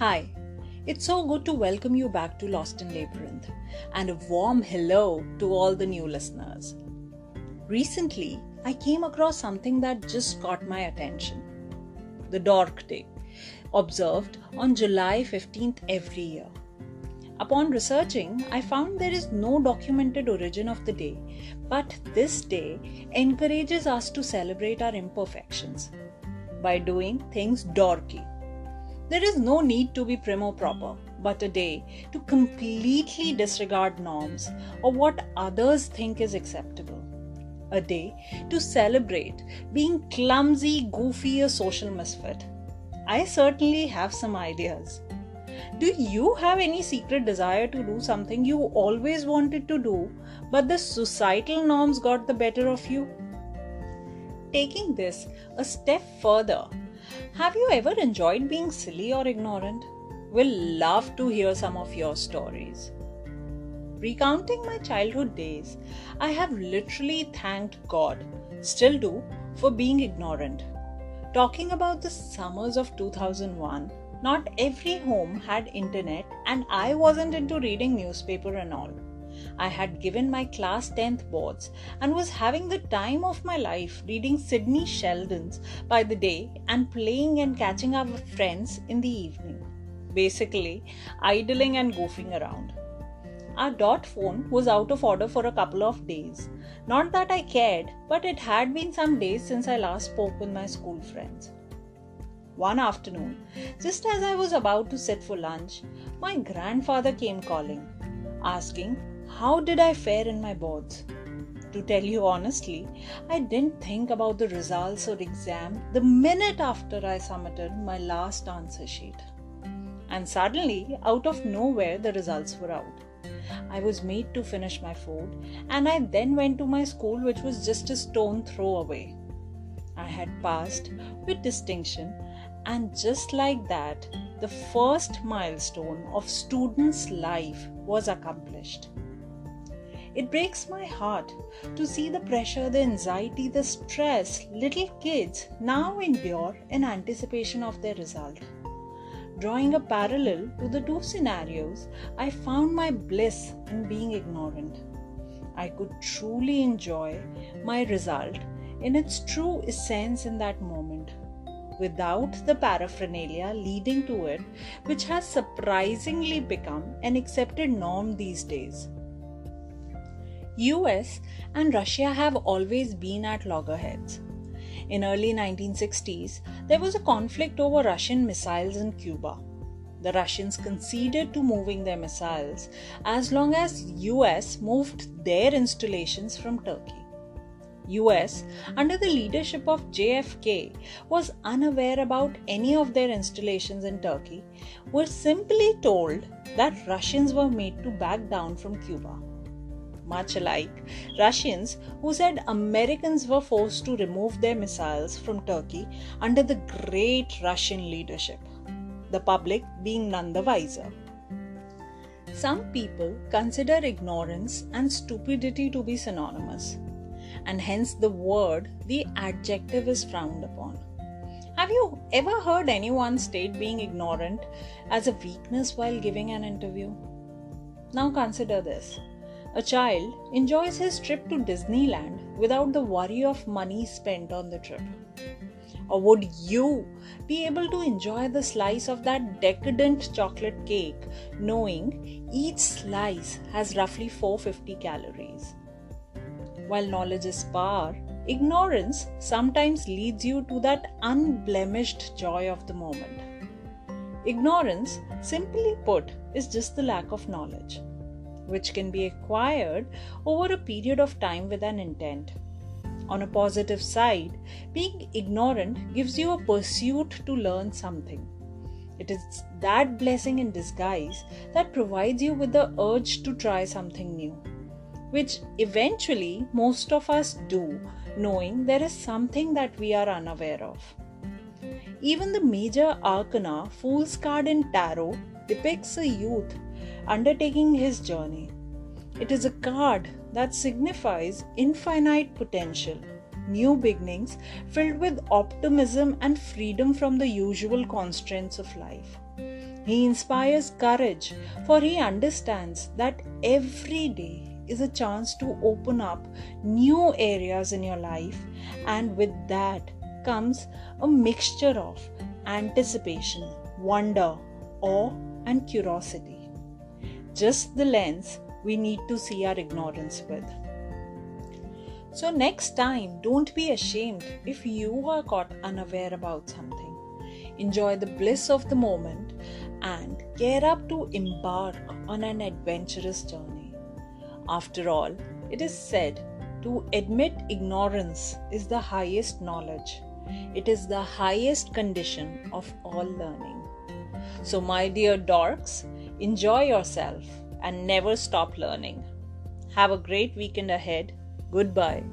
Hi, it's so good to welcome you back to Lost in Labyrinth, and a warm hello to all the new listeners. Recently, I came across something that just caught my attention: the Dork Day, observed on July 15th every year. Upon researching, I found there is no documented origin of the day, but this day encourages us to celebrate our imperfections by doing things dorky. There is no need to be prim or proper, but a day to completely disregard norms or what others think is acceptable. A day to celebrate being clumsy, goofy, a social misfit. I certainly have some ideas. Do you have any secret desire to do something you always wanted to do, but the societal norms got the better of you? Taking this a step further, have you ever enjoyed being silly or ignorant? We'll love to hear some of your stories. Recounting my childhood days, I have literally thanked God, still do, for being ignorant. Talking about the summers of 2001, not every home had internet and I wasn't into reading newspaper and all. I had given my class 10th boards and was having the time of my life reading Sidney Sheldon's by the day and playing and catching up with friends in the evening. Basically, idling and goofing around. Our dot phone was out of order for a couple of days. Not that I cared, but it had been some days since I last spoke with my school friends. One afternoon, just as I was about to sit for lunch, my grandfather came calling, asking how did I fare in my boards. To tell you honestly, I didn't think about the results or exam the minute after I submitted my last answer sheet. And suddenly, out of nowhere, the results were out. I was made to finish my food, and I then went to my school, which was just a stone throw away. I had passed with distinction, and just like that, the first milestone of students' life was accomplished. It breaks my heart to see the pressure, the anxiety, the stress little kids now endure in anticipation of their result. Drawing a parallel to the two scenarios, I found my bliss in being ignorant. I could truly enjoy my result in its true essence in that moment, without the paraphernalia leading to it, which has surprisingly become an accepted norm these days. US and Russia have always been at loggerheads. In early 1960s, there was a conflict over Russian missiles in Cuba. The Russians conceded to moving their missiles as long as US moved their installations from Turkey. US, under the leadership of JFK, was unaware about any of their installations in Turkey, were simply told that Russians were made to back down from Cuba. Much alike Russians who said Americans were forced to remove their missiles from Turkey under the great Russian leadership, the public being none the wiser. Some people consider ignorance and stupidity to be synonymous, and hence the adjective is frowned upon. Have you ever heard anyone state being ignorant as a weakness while giving an interview? Now consider this. A child enjoys his trip to Disneyland without the worry of money spent on the trip. Or would you be able to enjoy the slice of that decadent chocolate cake knowing each slice has roughly 450 calories? While knowledge is power, ignorance sometimes leads you to that unblemished joy of the moment. Ignorance, simply put, is just the lack of knowledge, which can be acquired over a period of time with an intent. On a positive side, being ignorant gives you a pursuit to learn something. It is that blessing in disguise that provides you with the urge to try something new, which eventually most of us do, knowing there is something that we are unaware of. Even the major arcana, Fool's card in Tarot, depicts a youth undertaking his journey. It is a card that signifies infinite potential, new beginnings filled with optimism and freedom from the usual constraints of life. He inspires courage, for he understands that every day is a chance to open up new areas in your life, and with that comes a mixture of anticipation, wonder, awe, and curiosity. Just the lens we need to see our ignorance with. So, next time, don't be ashamed if you are caught unaware about something. Enjoy the bliss of the moment and gear up to embark on an adventurous journey. After all, it is said to admit ignorance is the highest knowledge. It is the highest condition of all learning. So, my dear dorks, enjoy yourself and never stop learning. Have a great weekend ahead. Goodbye.